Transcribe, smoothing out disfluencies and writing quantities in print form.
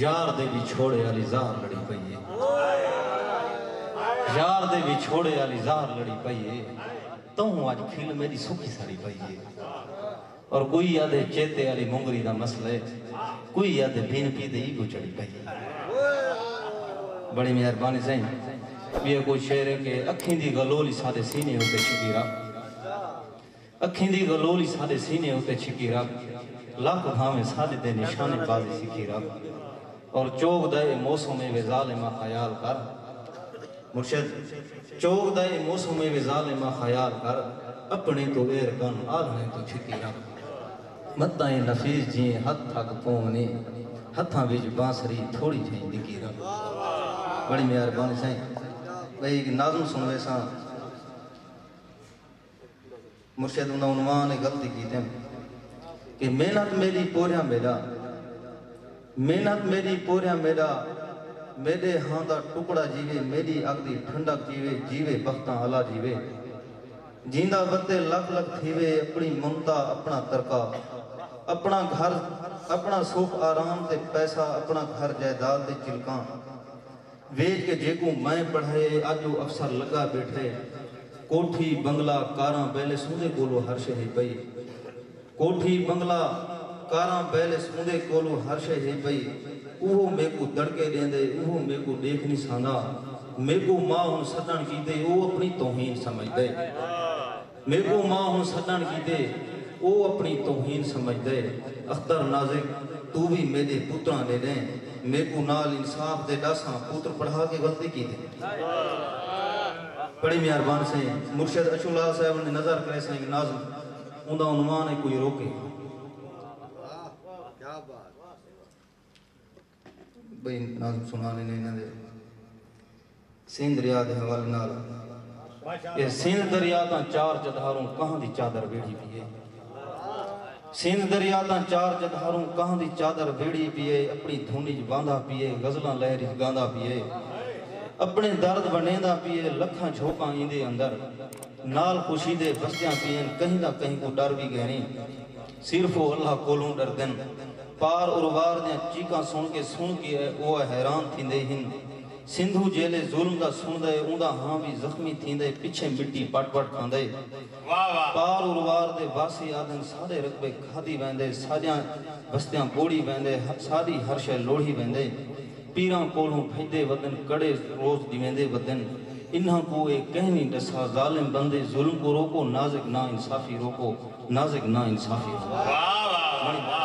یار دے بھی چھوڑے والی زار لڑی پئی ہے، یار دے بھی چھوڑے والی زار لڑی پئی ہے، توں آج کھیل میری سکھی ساری پئی ہے۔ اور کوئی یادے چیتے والی مونگری دا مسئلہ ہے، کوئی یادے بین پی دے ہی کو چڑی پئی ہے۔ بڑی مہربانی سائیں یہ کوئی شعر ہے کہ اکھیں دی گلولی سادے سینے ہوتے چھکی رکھ، اکھیں دی گلولی سادے سینے ہوتے چھکی رکھ، لاکھ بھاویں سادے دے نشانے بازی سکھی رکھ، اور چوک دائے موسم وے ظالمہ خیال کر، مرشد چوک دائے موسم وے ظالمہ خیال کر، اپنے تو ایر کن آلنے تو چھکی رکھ، متائیں نفیس جیں ہتھ تھک پونے، ہتھاں ویج بانسری تھوڑی جہیں دکی رکھ۔ بڑی مہربانی سائیں بھئی ایک ناظم سنوے ساں مرشد انہوں عنوان نے غلطی کی تھے کہ محنت میری پوریا میرا، محنت میری پوریا میرا، میرے ہاں دا ٹکڑا جیوے، میری اگدی ٹھنڈک جیوے، جیوے بختاں علا جیوے، جیندہ بتے لکھ لکھ تھیوے، اپنی ممتا اپنا ترکا، اپنا گھر اپنا سوکھ آرام تے پیسہ، اپنا گھر جائیداد تے چلکاں، ویج کے جیکوں میں پڑھے آجو افسر لگا بیٹھے، کوٹھی بنگلہ کاراں بیلے سوندے کولو ہر شہی پئی، کوٹھی بنگلہ کاراں بیلے سوندے کولو ہر شہی پئی، اوہ میں کو دڑکے دیندے، اوہ میں کو دیکھ نہیں ساندا، میں کو ماں ہن سٹن کی دے، اوہ اپنی توہین سمجھ دے، میں کو ماں ہن سٹن کی دے، اوہ اپنی توہین سمجھ دے، اختر نازک تو بھی میرے پتراں دے دیں، میں کو نال انصاف دے ڈاساں پتر پڑھا کے غلطی کی دے۔ بڑی مہربان سے مرشد اشولہ صاحب نے نظر کرے سائیں کہ ناظم اندھا عنوان ہے کوئی روکے، بھئی ناظم سنانے نہیں نہ دے سندھ دریا دے حوالے نال، یہ سندھ دریا تاں چار جدھاروں کہاں دی چادر بیڑی بھی ہے، سندھ دریا تاں چار جدھاروں کہاں دی چادر بیڑی پیے، اپنی دھونی باندھا پیے، غزلاں لہری گاندھا پیے، اپنے درد بنیندہ پیے، لکھاں جھوکاں ایندے اندر، نال خوشی دے بستیاں پیئن، کہیں نہ کہیں کو ڈر بھی گہنی، صرف وہ اللہ کولوں ڈر دن، پار اروار دیاں چیکاں سن کے وہ حیران تھیندے ہن، سندھو جیلے ظلم دا سن دے، اوندہ ہاں بھی زخمی تھیندے، پچھے مٹی پٹ پٹ کھاندے، پار اروار دے باسی آدھن سارے رقبے کھادی ویندے، ساریاں بستیاں بوڑی ویندے، ساری ہر شے لوڑی ویندے، پیراں کولوں بھیدے ودن، کڑے روز دیویندے ودن، انہاں کو ایک کہنی ڈسا، ظالم بندے ظلم کو روکو، نازک نا انصافی روکو، نازک نا انصافی روکو۔